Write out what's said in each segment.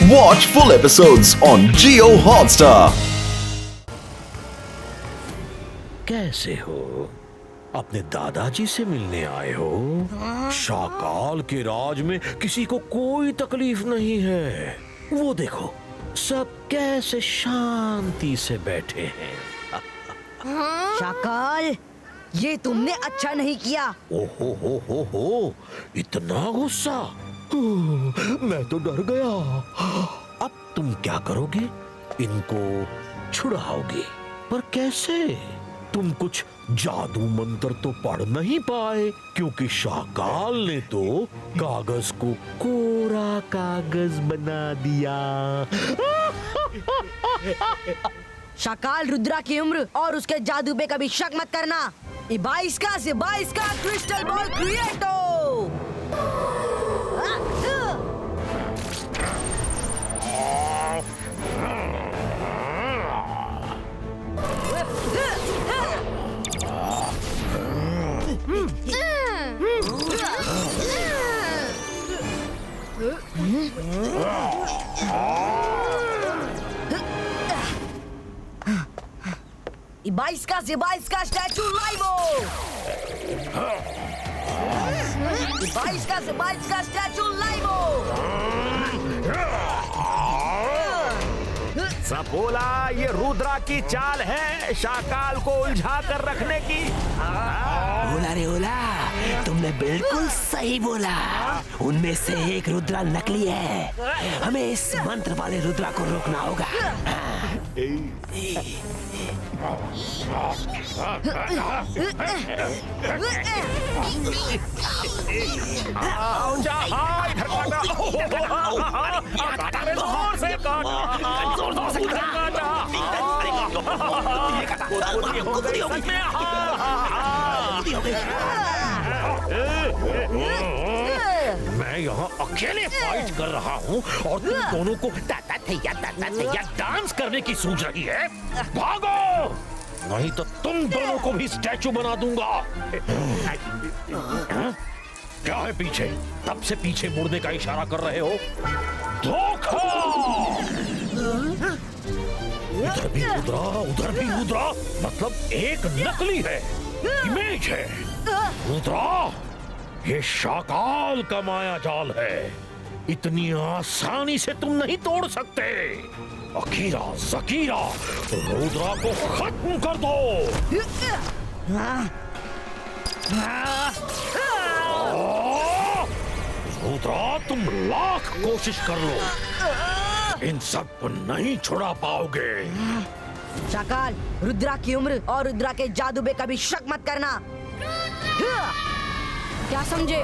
Watch full episodes on Jio Hotstar. कैसे हो? अपने दादाजी से मिलने आए हो? शाकाल के राज में किसी को कोई तकलीफ नहीं है। वो देखो, सब कैसे शांति से बैठे हैं। शाकाल, ये तुमने अच्छा नहीं किया। हो, इतना गुस्सा? मैं तो डर गया। अब तुम क्या करोगे? इनको छुड़ाओगे, पर कैसे? तुम कुछ जादू मंत्र तो पढ़ नहीं पाए, क्योंकि शाकाल ने तो कागज को कोरा कागज बना दिया। शाकाल, रुद्रा की उम्र और उसके जादू पे कभी शक मत करना। इबाइस का क्रिस्टल बॉल क्रिएट हो। Ibaisca स्टैचू लाइवो। Ibaisca स्टैचू लाइवो। सपोला, ये रुद्रा की चाल है शाकाल को उलझा कर रखने की। ओला रे ओला, तुमने बिल्कुल सही बोला। उनमें से एक रुद्रा नकली है। हमें इस मंत्र वाले रुद्रा को रोकना होगा। मैं यहाँ अकेले फाइट कर रहा हूँ और तुम दोनों को डांस करने की सूझ रही है। भागो, नहीं तो तुम दोनों को भी स्टैचू बना दूंगा। क्या है पीछे? तब से पीछे मुड़ने का इशारा कर रहे हो। धोखा! इधर भी रुद्रा, उधर भी रुद्रा, मतलब एक नकली है, इमेज है। रुद्रा, ये शाकाल का माया जाल है। इतनी आसानी से तुम नहीं तोड़ सकते। अकीरा, जकीरा, रुद्रा को खत्म कर दो। रुद्रा, तुम लाख कोशिश कर लो, इन सब को नहीं छुड़ा पाओगे। शाकाल, रुद्रा की उम्र और रुद्रा के जादू पे कभी शक मत करना। क्या समझे?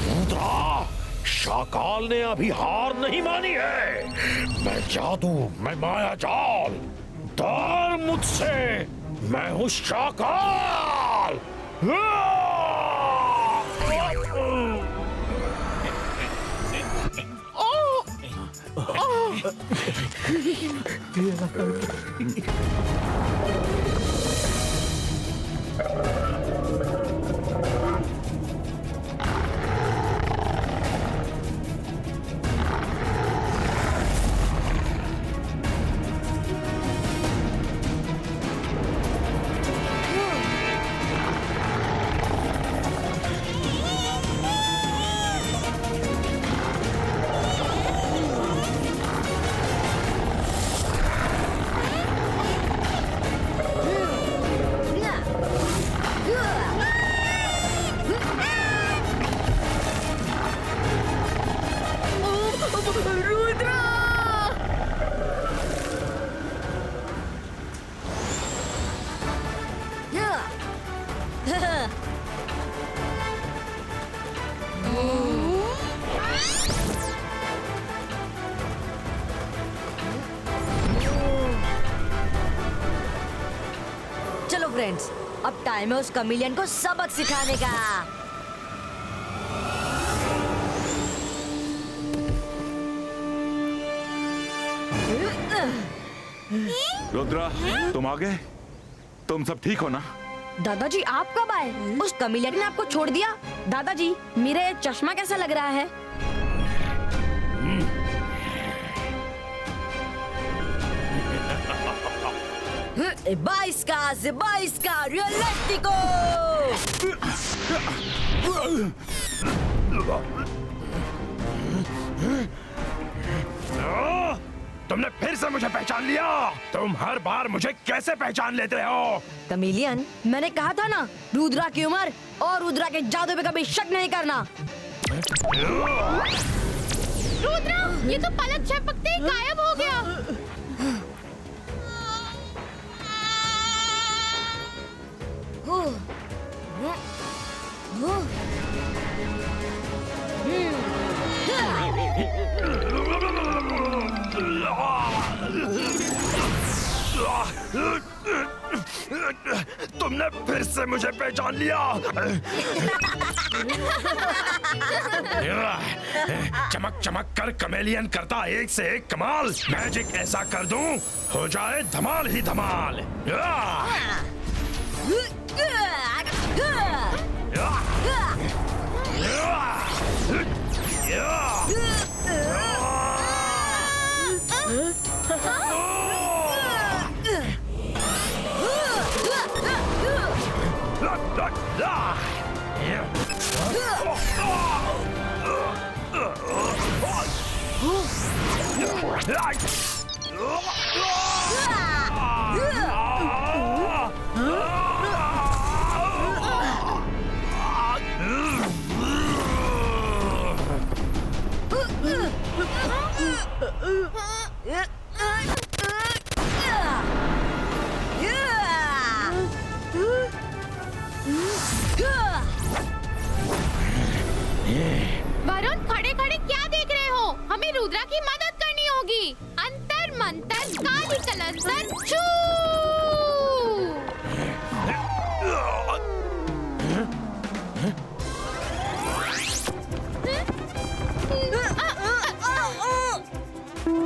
रुद्रा, शाकाल ने अभी हार नहीं मानी है। मैं जादू, मैं माया जाल, डर मुझसे। मैं हूँ शाकाल। फ्रेंड्स, अब टाइम है उस कमिलियन को सबक सिखाने का। रुद्रा, तुम आ गए? तुम सब ठीक हो ना? दादाजी आप कब आए? उस कमिलियन ने आपको छोड़ दिया? दादाजी मेरा ये चश्मा कैसा लग रहा है? बाइस्का रियलिस्टिको। तुमने फिर से मुझे पहचान लिया। तुम हर बार मुझे कैसे पहचान लेते हो? कमिलियन, मैंने कहा था ना, रुद्रा की उम्र और रुद्रा के जादू पे कभी शक नहीं करना। रुद्रा, ये तो पलक झपकते ही गायब हो गया। तुमने फिर से मुझे पहचान लिया। चमक चमक कर कमेलियन करता एक से एक कमाल। मैजिक ऐसा कर दूं, हो जाए धमाल ही धमाल। वरुण, खड़े खड़े क्या देख रहे हो? हमें रुद्रा की मदद करनी होगी। अंतर मंतर काली कलंतर छू।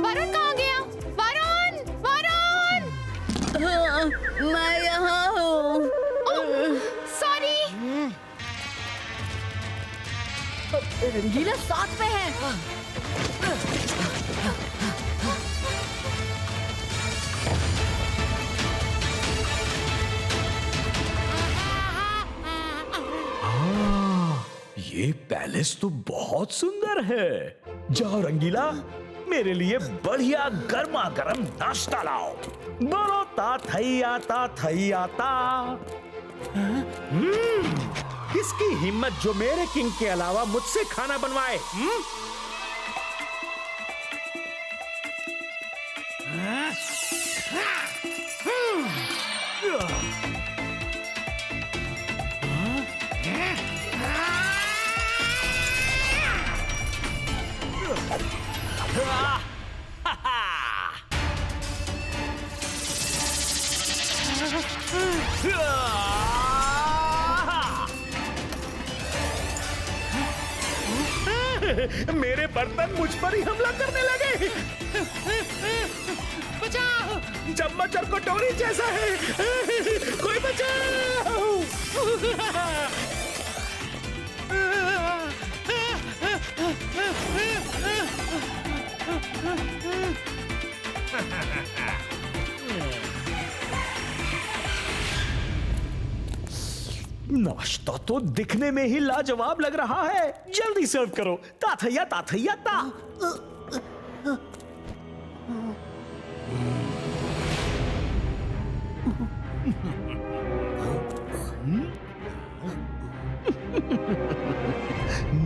वरुण कहाँ गया? वरुण, वरुण! मैं यहाँ हूँ। सॉरी। रंगीला साथ में है। ये पैलेस तो बहुत सुंदर है। जाओ रंगीला, मेरे लिए बढ़िया गर्मा गर्म नाश्ता लाओ। बोलो ता थैया ता। किसकी हिम्मत जो मेरे किंग के अलावा मुझसे खाना बनवाए? मेरे बर्तन मुझ पर ही हमला करने लगे। बचाओ, चम्मच और कटोरी जैसा है। कोई बचाओ। नाश्ता तो दिखने में ही लाजवाब लग रहा है। जल्दी सर्व करो। ताथैया ताथैया ता।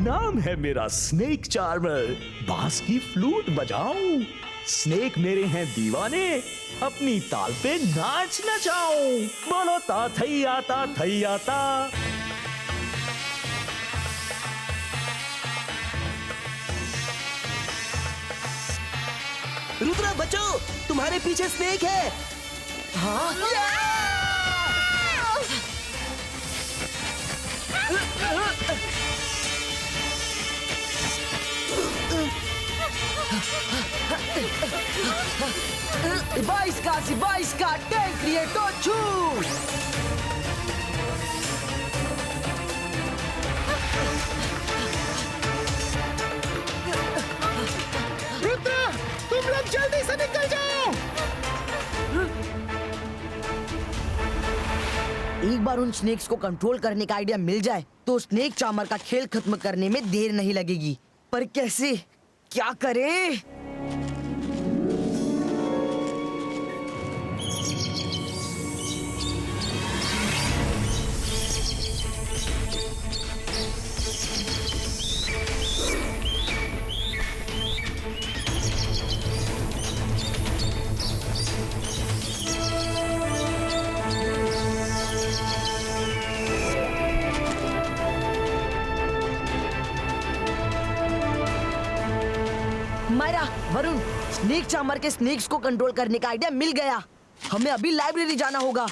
नाम है मेरा स्नेक चार्मर। बांस की फ्लूट बजाऊं, स्नेक मेरे हैं दीवाने, अपनी ताल पे नाच नचाऊं। बोलो ता थैया ता। रुद्रा बचो, तुम्हारे पीछे स्नेक है। हाँ? Ibaiska, Tank Creator 2! रुद्रा, तुम लोग जल्दी से निकल जाओ। एक बार उन स्नेक्स को कंट्रोल करने का आइडिया मिल जाए तो स्नेक चार्मर का खेल खत्म करने में देर नहीं लगेगी। पर कैसे, क्या करें? मायरा, वरुण, स्नेक चार्मर के स्नेक्स को कंट्रोल करने का आइडिया मिल गया। हमें अभी लाइब्रेरी जाना होगा।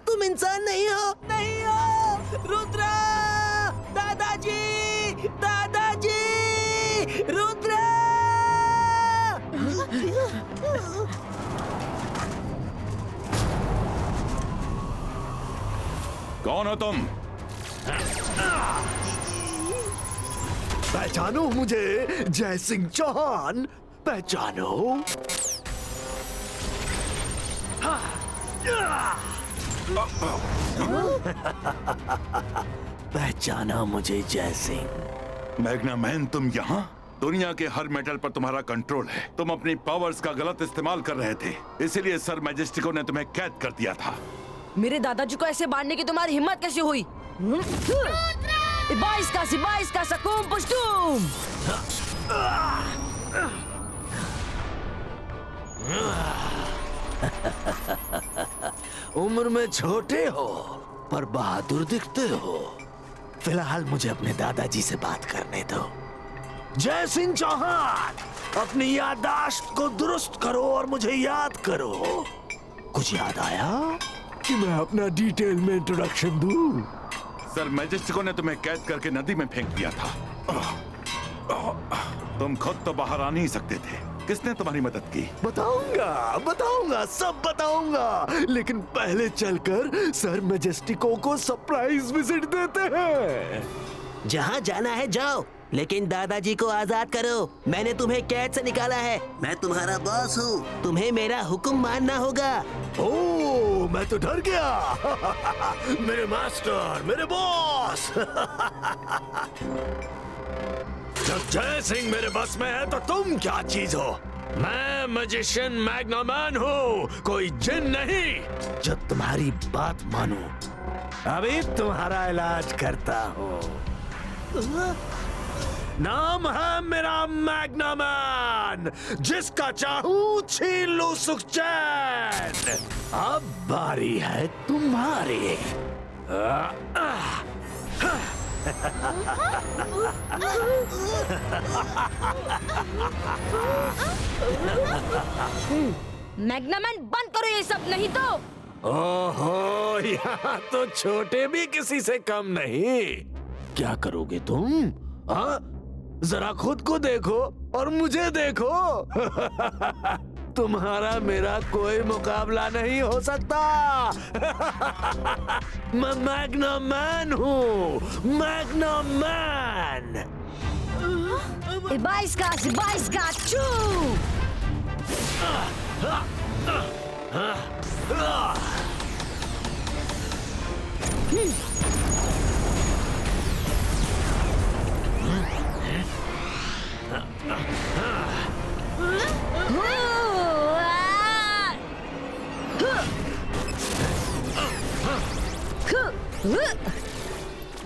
तुम इंसान नहीं हो, नहीं हो। रुद्रा, दादाजी, दादाजी, रुद्रा। कौन हो तुम? पहचानो मुझे, जय सिंह चौहान, पहचानो। पहचाना मुझे जय सिंह। मैग्ना मैन, तुम यहाँ? दुनिया के हर मेटल पर तुम्हारा कंट्रोल है। तुम अपनी पावर्स का गलत इस्तेमाल कर रहे थे, इसीलिए सर मैजेस्टिको ने तुम्हें कैद कर दिया था। मेरे दादाजी को ऐसे मारने की तुम्हारी हिम्मत कैसे हुई? Ibaiska, Sakum Pushtum! उम्र में छोटे हो पर बहादुर दिखते हो। फिलहाल मुझे अपने दादाजी से बात करने दो। जय सिंह चौहान, अपनी याददाश्त को दुरुस्त करो और मुझे याद करो। कुछ याद आया कि मैं अपना डिटेल में इंट्रोडक्शन दूं? सर मैजेस्टिको ने तुम्हें कैद करके नदी में फेंक दिया था। तुम खुद तो बाहर आ नहीं सकते थे। किसने तुम्हारी मदद की? बताऊंगा, सब बताऊंगा। लेकिन पहले चलकर सर मैजेस्टिको को सरप्राइज विजिट देते हैं। जहाँ जाना है जाओ, लेकिन दादाजी को आजाद करो। मैंने तुम्हें कैद से निकाला है। मैं तुम्हारा बॉस हूँ, तुम्हें मेरा हुक्म मानना होगा। ओह, मैं तो डर गया। मेरे मास्टर, मेरे बॉस। जब जय सिंह मेरे बस में है तो तुम क्या चीज हो? मैं मैजिशियन मैग्ना मैन हूँ, कोई जिन नहीं। जब तुम्हारी बात मानू, अभी तुम्हारा इलाज करता हूँ। नाम है मेरा मैग्ना मैन, जिसका चाहूं छीन लूं सुख चैन। अब बारी है तुम्हारी। मैग्नामैन, बंद करो ये सब, नहीं तो। ओहो, यहाँ तो छोटे भी किसी से कम नहीं। क्या करोगे तुम? हाँ, जरा खुद को देखो और मुझे देखो। तुम्हारा मेरा कोई मुकाबला नहीं हो सकता। मैं मैग्ना मैन हूँ, मैग्ना मैन। Ibaiska, Chu!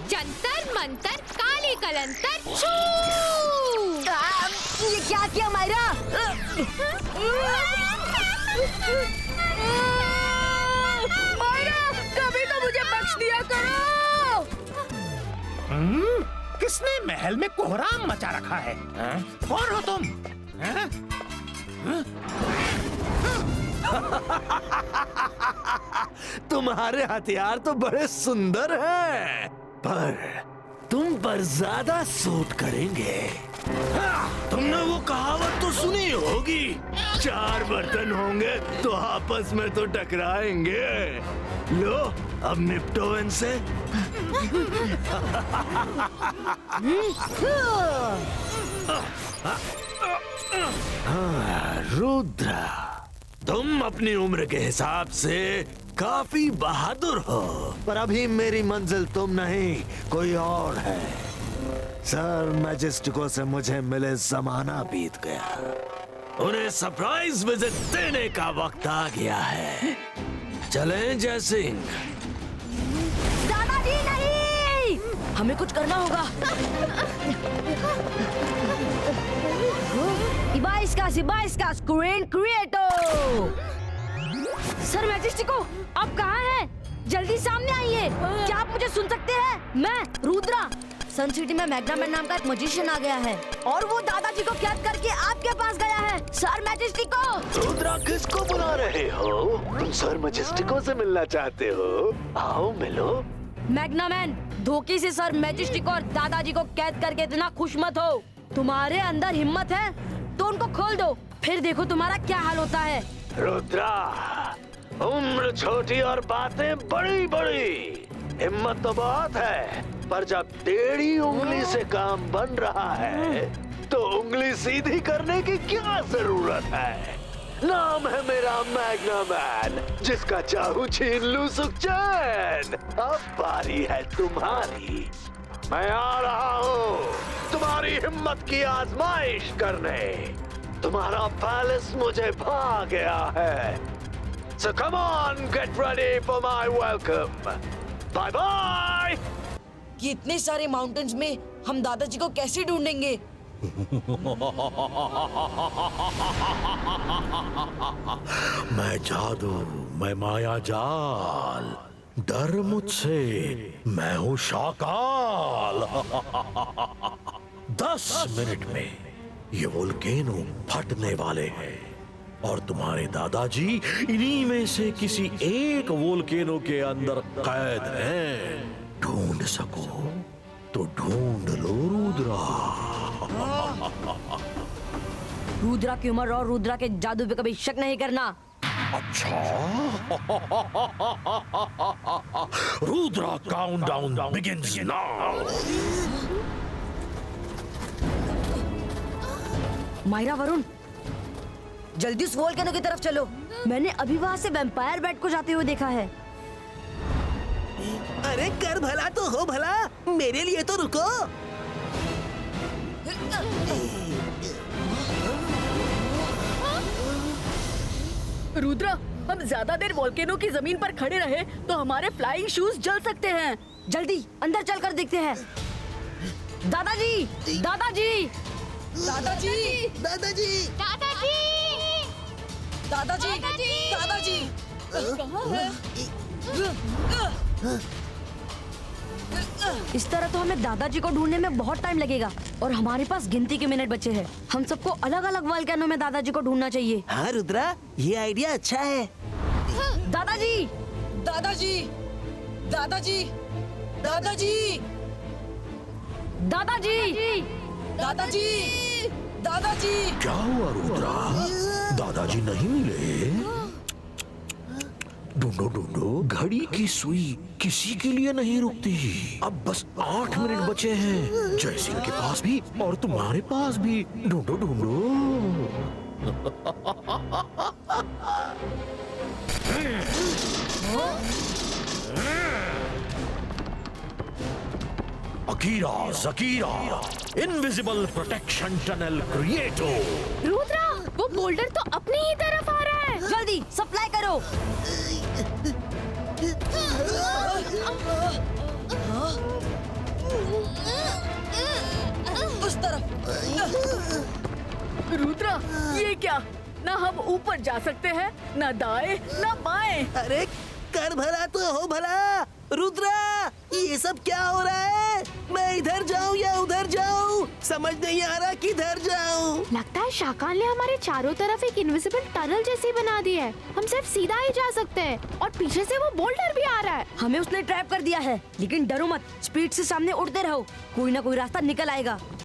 जंतर मंतर काली कलंतर छू! ये क्या किया मायरा? मायरा, कभी तो मुझे बख्श दिया करो। किसने महल में कोहराम मचा रखा है? कौन हो तुम? तुम्हारे हथियार तो बड़े सुंदर हैं, पर तुम पर ज्यादा सूट करेंगे। तुमने वो कहावत तो सुनी होगी, 4 बर्तन होंगे तो आपस में तो टकराएंगे। लो अब निपटो इनसे। रुद्र, तुम अपनी उम्र के हिसाब से काफी बहादुर हो, पर अभी मेरी मंजिल तुम नहीं कोई और है। सर मैजेस्टिको से मुझे मिले जमाना बीत गया, उन्हें सरप्राइज विजिट देने का वक्त आ गया है। चलें जय सिंह। दादाजी नहीं, हमें कुछ करना होगा। इबाइस्का स्क्रीन क्रिएटो। सर मैजेस्टिको, आप कहाँ हैं? जल्दी सामने आइए। क्या आप मुझे सुन सकते हैं? मैं रुद्रा। सन सिटी में मैग्नामैन नाम का एक मजिशियन आ गया है और वो दादाजी को कैद करके आपके पास गया है। सर मैजेस्टिको। रुद्रा, किसको बुला रहे हो? तुम सर मैजेस्टिको से मिलना चाहते हो? आओ मिलो। मैग्नामैन, धोखे से सर मैजेस्टिको और दादाजी को कैद करके इतना खुश मत हो। तुम्हारे अंदर हिम्मत है तो उनको खोल दो, फिर देखो तुम्हारा क्या हाल होता है। रुद्रा, उम्र छोटी और बातें बड़ी बड़ी। हिम्मत तो बहुत है, पर जब टेढ़ी उंगली से काम बन रहा है तो उंगली सीधी करने की क्या जरूरत है? नाम है मेरा मैग्नामैन, जिसका चाहूं छीन लूं सुखचैन। अब बारी है तुम्हारी। मैं आ रहा हूँ तुम्हारी हिम्मत की आजमाइश करने। तुम्हारा पैलेस मुझे भा गया है। So come on, get ready for my welcome. Bye bye. कि इतने सारे माउंटेन्स में हम दादाजी को कैसे ढूंढेंगे? मैं जादू, मैं माया जाल, डर मुझसे, मैं हूँ शाकाल। 10 मिनट में ये वोल्केनो फटने वाले हैं और तुम्हारे दादाजी इन्हीं में से किसी एक वोल्केनो के अंदर कैद हैं। ढूंढ सको तो ढूंढ लो रुद्रा। रुद्रा की उम्र और रुद्रा के जादू पे कभी शक नहीं करना। अच्छा। Rudra countdown begins now. Myra, Varun, जल्दी उस वोल्केनो की तरफ चलो। मैंने अभी वहाँ से वैम्पायर बैट को जाते हुए देखा है। अरे कर भला तो हो भला, मेरे लिए तो रुको। रुद्रा, हम ज्यादा देर वोल्केनो की जमीन पर खड़े रहे तो हमारे फ्लाइंग शूज जल सकते हैं। जल्दी अंदर चलकर देखते हैं। दादाजी, दादाजी, दादाजी, दादाजी, दादाजी, दादाजी, दादाजी, कहाँ है? इस तरह तो हमें दादाजी को ढूंढने में बहुत टाइम लगेगा और हमारे पास गिनती के मिनट बचे हैं। हम सबको अलग अलग वोल्केनो में दादाजी को ढूंढना चाहिए। हाँ रुद्रा, ये आइडिया अच्छा है। दादाजी, दादाजी, दादाजी, दादाजी, दादाजी, दादाजी, दादाजी। क्या हुआ रुद्रा? दादाजी नहीं मिले? ढूंढो ढूंढो, घड़ी की सुई किसी के लिए नहीं रुकती। अब बस 8 मिनट बचे हैं, जय सिंह के पास भी और तुम्हारे पास भी। ढूंढो ढूंढो। अकीरा, जकीरा, इनविजिबल प्रोटेक्शन टनल क्रिएटो। रुद्रा, वो बोल्डर तो अपनी ही तरफ आ रहा है। जल्दी सप्लाई करो। उस तरफ। रुद्रा, ये क्या? ना हम ऊपर जा सकते हैं, ना दाएं, ना बाएं। अरे कर भला तो हो भला, रुद्रा, ये सब क्या हो रहा है? मैं इधर जाऊं या उधर जाऊं? समझ नहीं आ रहा किधर जाऊं। लगता है शाकाल ने हमारे चारों तरफ एक इनविजिबल टनल जैसी बना दी है। हम सिर्फ सीधा ही जा सकते हैं और पीछे से वो बोल्डर भी आ रहा है। हमें उसने ट्रैप कर दिया है, लेकिन डरो मत, स्पीड से सामने उड़ते रहो, कोई ना कोई रास्ता निकल आएगा।